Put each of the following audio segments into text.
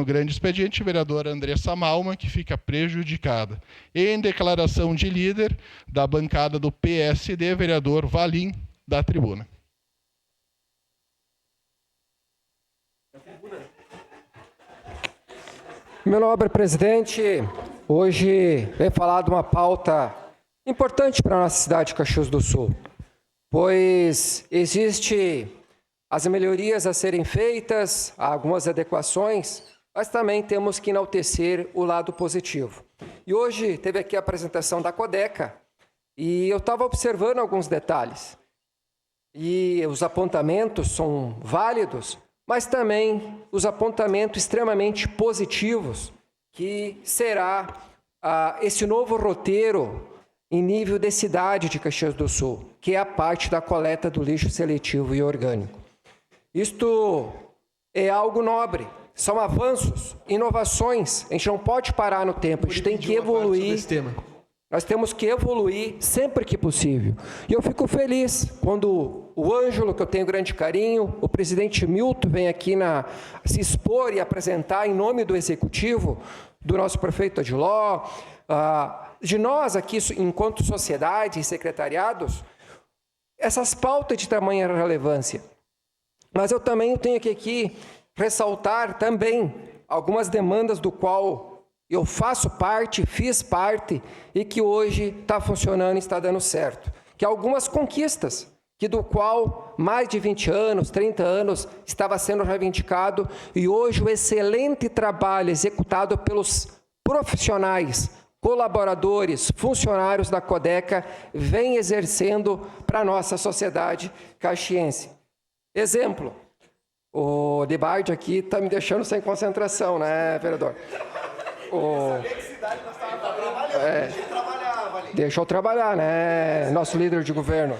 No grande expediente, vereadora Andressa Malma, que fica prejudicada. E em declaração de líder da bancada do PSD, vereador Valim, da tribuna. Meu nobre presidente, hoje vem falar de uma pauta importante para a nossa cidade de Caxias do Sul, pois existe as melhorias a serem feitas, algumas adequações, mas também temos que enaltecer o lado positivo. E hoje teve aqui a apresentação da Codeca e eu estava observando alguns detalhes. E os apontamentos são válidos, mas também os apontamentos extremamente positivos, que será esse novo roteiro em nível de cidade de Caxias do Sul, que é a parte da coleta do lixo seletivo e orgânico. Isto é algo nobre, são avanços, inovações, a gente não pode parar no tempo, a gente tem que evoluir. Nós temos que evoluir sempre que possível. E eu fico feliz quando o Ângelo, que eu tenho grande carinho, o presidente Milton vem aqui se expor e apresentar em nome do Executivo, do nosso prefeito Adiló, de nós aqui, enquanto sociedade e secretariados, essas pautas de tamanha relevância. Mas eu também tenho que aqui ressaltar também algumas demandas do qual eu faço parte, fiz parte e que hoje está funcionando e está dando certo. Que algumas conquistas, que do qual mais de 20 anos, 30 anos estava sendo reivindicado e hoje o excelente trabalho executado pelos profissionais, colaboradores, funcionários da Codeca vem exercendo para a nossa sociedade caxiense. Exemplo, o debate aqui está me deixando sem concentração, né, vereador? Deixa eu trabalhar, né? Nosso líder de governo.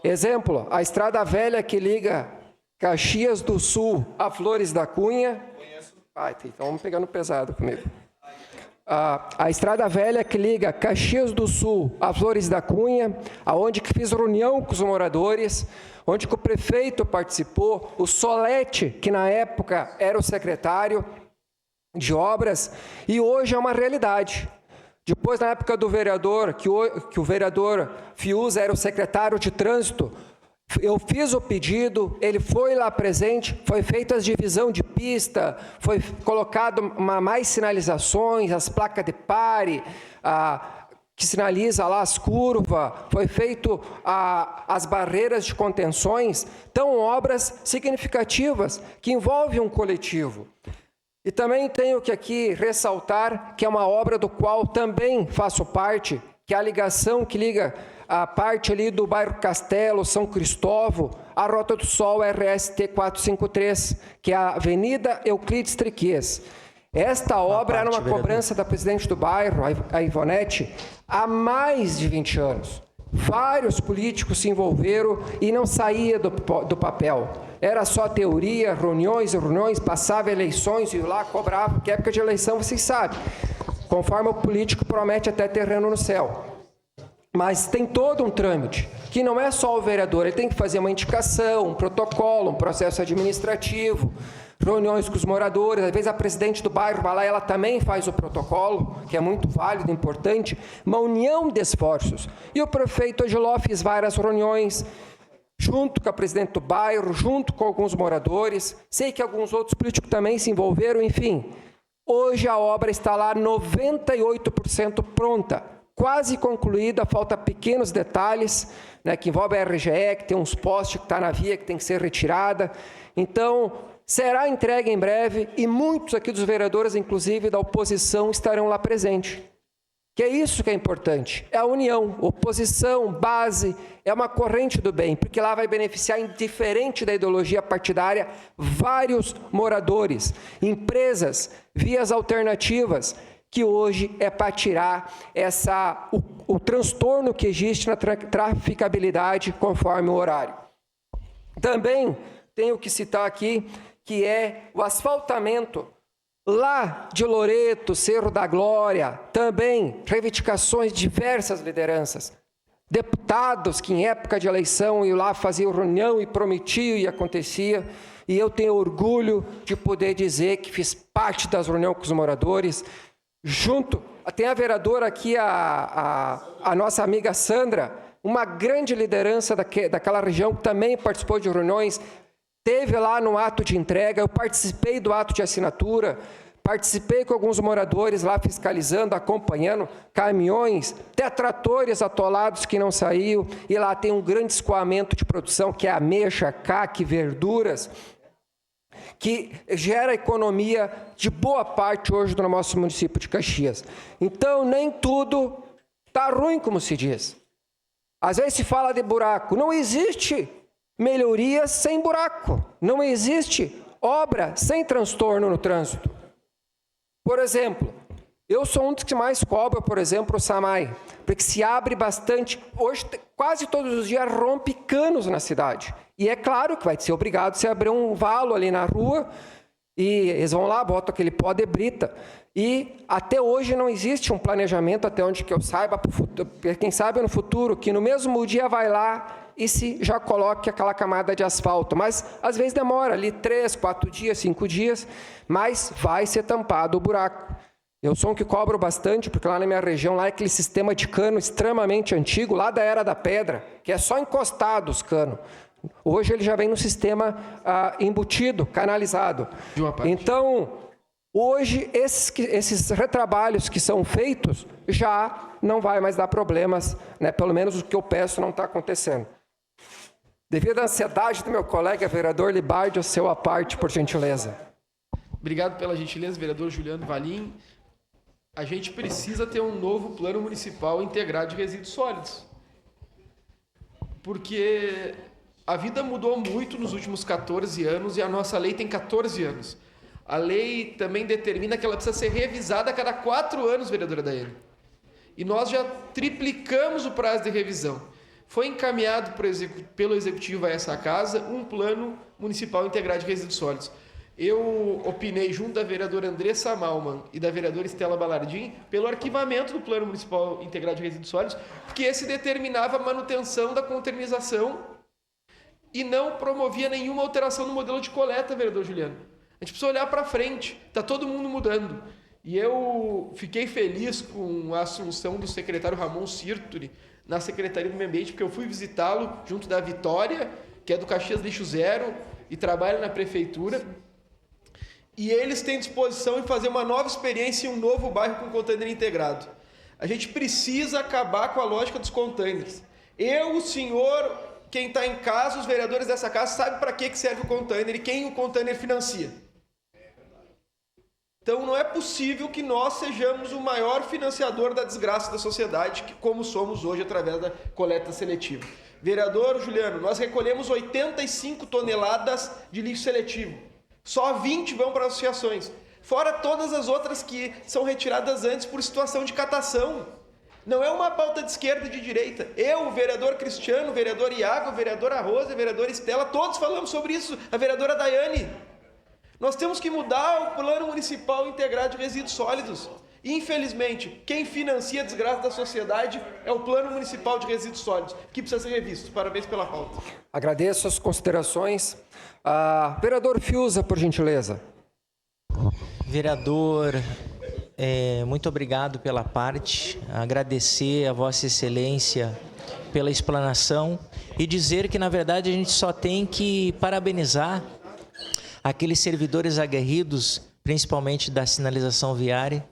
Exemplo, a estrada velha que liga Caxias do Sul a Flores da Cunha. Estão pegando pesado comigo. A estrada velha que liga Caxias do Sul a Flores da Cunha, aonde que fiz reunião com os moradores, onde que o prefeito participou, o Solete, que na época era o secretário de obras, e hoje é uma realidade. Depois, na época do vereador, que o vereador Fiuza era o secretário de trânsito, eu fiz o pedido, ele foi lá presente, foi feita a divisão de pista, foi colocado mais sinalizações, as placas de pare, que sinaliza lá as curvas, foi feito as barreiras de contenções, então obras significativas que envolvem um coletivo. E também tenho que aqui ressaltar que é uma obra do qual também faço parte, que é a ligação que liga a parte ali do bairro Castelo, São Cristóvão, a Rota do Sol RST 453, que é a Avenida Euclides Triques. Esta obra era uma cobrança da presidente do bairro, a Ivonete, há mais de 20 anos. Vários políticos se envolveram e não saía do papel. Era só teoria, reuniões, passava eleições e lá cobrava, porque época de eleição vocês sabem. Conforme o político promete até terreno no céu. Mas tem todo um trâmite, que não é só o vereador, ele tem que fazer uma indicação, um protocolo, um processo administrativo, reuniões com os moradores, às vezes a presidente do bairro vai lá e ela também faz o protocolo, que é muito válido, importante, uma união de esforços. E o prefeito Adiló fez várias reuniões, junto com a presidente do bairro, junto com alguns moradores, sei que alguns outros políticos também se envolveram, enfim. Hoje a obra está lá 98% pronta. Quase concluída, falta pequenos detalhes, né, que envolve a RGE, que tem uns postes que está na via, que tem que ser retirada. Então, será entregue em breve e muitos aqui dos vereadores, inclusive da oposição, estarão lá presentes. Que é isso que é importante, é a união, oposição, base, é uma corrente do bem, porque lá vai beneficiar, indiferente da ideologia partidária, vários moradores, empresas, vias alternativas, que hoje é para tirar o transtorno que existe na traficabilidade conforme o horário. Também tenho que citar aqui que é o asfaltamento lá de Loreto, Cerro da Glória, também reivindicações de diversas lideranças. deputados que em época de eleição iam lá, faziam reunião e prometiam e acontecia. E eu tenho orgulho de poder dizer que fiz parte das reuniões com os moradores. Junto, tem a vereadora aqui, a nossa amiga Sandra, uma grande liderança daquela região, que também participou de reuniões, teve lá no ato de entrega, eu participei do ato de assinatura, participei com alguns moradores lá fiscalizando, acompanhando caminhões, até tratores atolados que não saíam, e lá tem um grande escoamento de produção, que é ameixa, caque, verduras, que gera economia de boa parte hoje do nosso município de Caxias. Então, nem tudo está ruim, como se diz. Às vezes se fala de buraco. Não existe melhoria sem buraco. Não existe obra sem transtorno no trânsito. Por exemplo, eu sou um dos que mais cobra, por exemplo, o SAMAI, porque se abre bastante. Hoje, quase todos os dias, rompe canos na cidade. E é claro que vai ser obrigado a se abrir um valo ali na rua, e eles vão lá, botam aquele pó de brita. E até hoje não existe um planejamento, até onde que eu saiba, para o futuro, quem sabe no futuro, que no mesmo dia vai lá e se já coloque aquela camada de asfalto. Mas às vezes demora ali 3, 4 dias, 5 dias, mas vai ser tampado o buraco. Eu sou um que cobro bastante, porque lá na minha região lá é aquele sistema de cano extremamente antigo, lá da Era da Pedra, que é só encostado os canos. Hoje ele já vem no sistema embutido, canalizado. Então, hoje esses retrabalhos que são feitos já não vai mais dar problemas, né? Pelo menos o que eu peço não está acontecendo. Devido à ansiedade do meu colega vereador Libardi, o seu à parte, por gentileza. Obrigado pela gentileza, vereador Juliano Valim. A gente precisa ter um novo plano municipal integrado de resíduos sólidos. Porque a vida mudou muito nos últimos 14 anos e a nossa lei tem 14 anos. A lei também determina que ela precisa ser revisada a cada 4 anos, vereadora Daiane. E nós já triplicamos o prazo de revisão. Foi encaminhado pelo Executivo a essa casa um plano municipal integrado de resíduos sólidos. Eu opinei, junto da vereadora Andressa Malman e da vereadora Estela Balardim, pelo arquivamento do Plano Municipal Integrado de Resíduos Sólidos, porque esse determinava a manutenção da conternização e não promovia nenhuma alteração no modelo de coleta, vereador Juliano. A gente precisa olhar para frente, está todo mundo mudando. E eu fiquei feliz com a assunção do secretário Ramon Sirturi na Secretaria do Meio Ambiente, porque eu fui visitá-lo junto da Vitória, que é do Caxias Lixo Zero, e trabalha na prefeitura. E eles têm disposição em fazer uma nova experiência em um novo bairro com container integrado. A gente precisa acabar com a lógica dos containers. Eu, o senhor, quem está em casa, os vereadores dessa casa, sabem para que serve o container e quem o container financia. Então não é possível que nós sejamos o maior financiador da desgraça da sociedade, como somos hoje através da coleta seletiva. Vereador Juliano, nós recolhemos 85 toneladas de lixo seletivo. Só 20 vão para associações. Fora todas as outras que são retiradas antes por situação de catação. Não é uma pauta de esquerda e de direita. Eu, o vereador Cristiano, o vereador Iago, a vereadora Rosa, a vereadora Estela, todos falamos sobre isso. A vereadora Daiane. Nós temos que mudar o Plano Municipal Integrado de Resíduos Sólidos. Infelizmente, quem financia a desgraça da sociedade é o Plano Municipal de Resíduos Sólidos, que precisa ser revisto. Parabéns pela pauta. Agradeço as considerações. Vereador Fiuza, por gentileza. Vereador, muito obrigado pela parte. Agradecer a Vossa Excelência pela explanação e dizer que, na verdade, a gente só tem que parabenizar aqueles servidores aguerridos, principalmente da sinalização viária,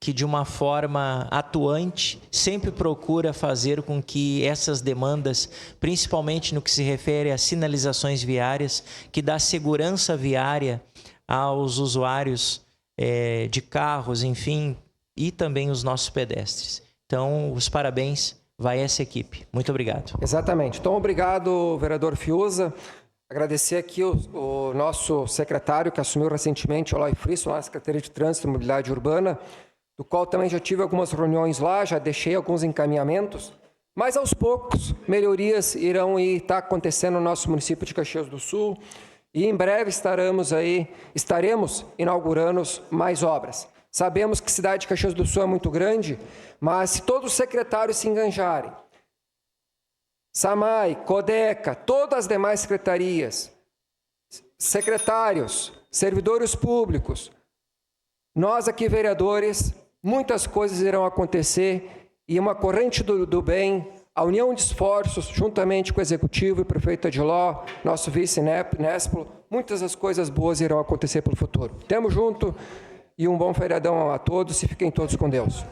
que de uma forma atuante sempre procura fazer com que essas demandas, principalmente no que se refere às sinalizações viárias, que dá segurança viária aos usuários de carros, enfim, e também os nossos pedestres. Então, os parabéns, vai essa equipe. Muito obrigado. Exatamente. Então, obrigado, vereador Fiuza. Agradecer aqui o nosso secretário, que assumiu recentemente, o Eloy Frisso, lá na Secretaria de Trânsito e Mobilidade Urbana, do qual também já tive algumas reuniões lá, já deixei alguns encaminhamentos, mas aos poucos melhorias irão estar acontecendo no nosso município de Caxias do Sul e em breve estaremos inaugurando mais obras. Sabemos que a cidade de Caxias do Sul é muito grande, mas se todos os secretários se enganjarem, SAMAI, CODECA, todas as demais secretarias, secretários, servidores públicos, nós aqui, vereadores, muitas coisas irão acontecer e uma corrente do bem, a união de esforços, juntamente com o Executivo e o prefeito Adiló, nosso vice Nespolo, muitas das coisas boas irão acontecer pelo futuro. Tamo junto e um bom feriadão a todos e fiquem todos com Deus.